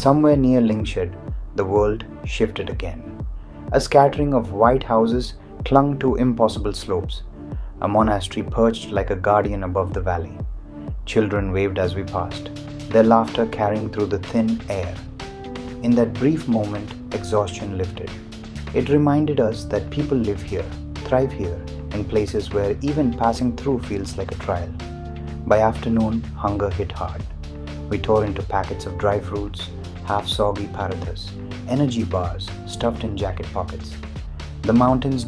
Somewhere near Lingshed, the world shifted again. A scattering of white houses clung to impossible slopes. A monastery perched like a guardian above the valley. Children waved as we passed, their laughter carrying through the thin air. In that brief moment, exhaustion lifted. It reminded us that people live here, thrive here, in places where even passing through feels like a trial. By afternoon, hunger hit hard. We tore into packets of dry fruits, half-soggy parathas, energy bars stuffed in jacket pockets. The mountains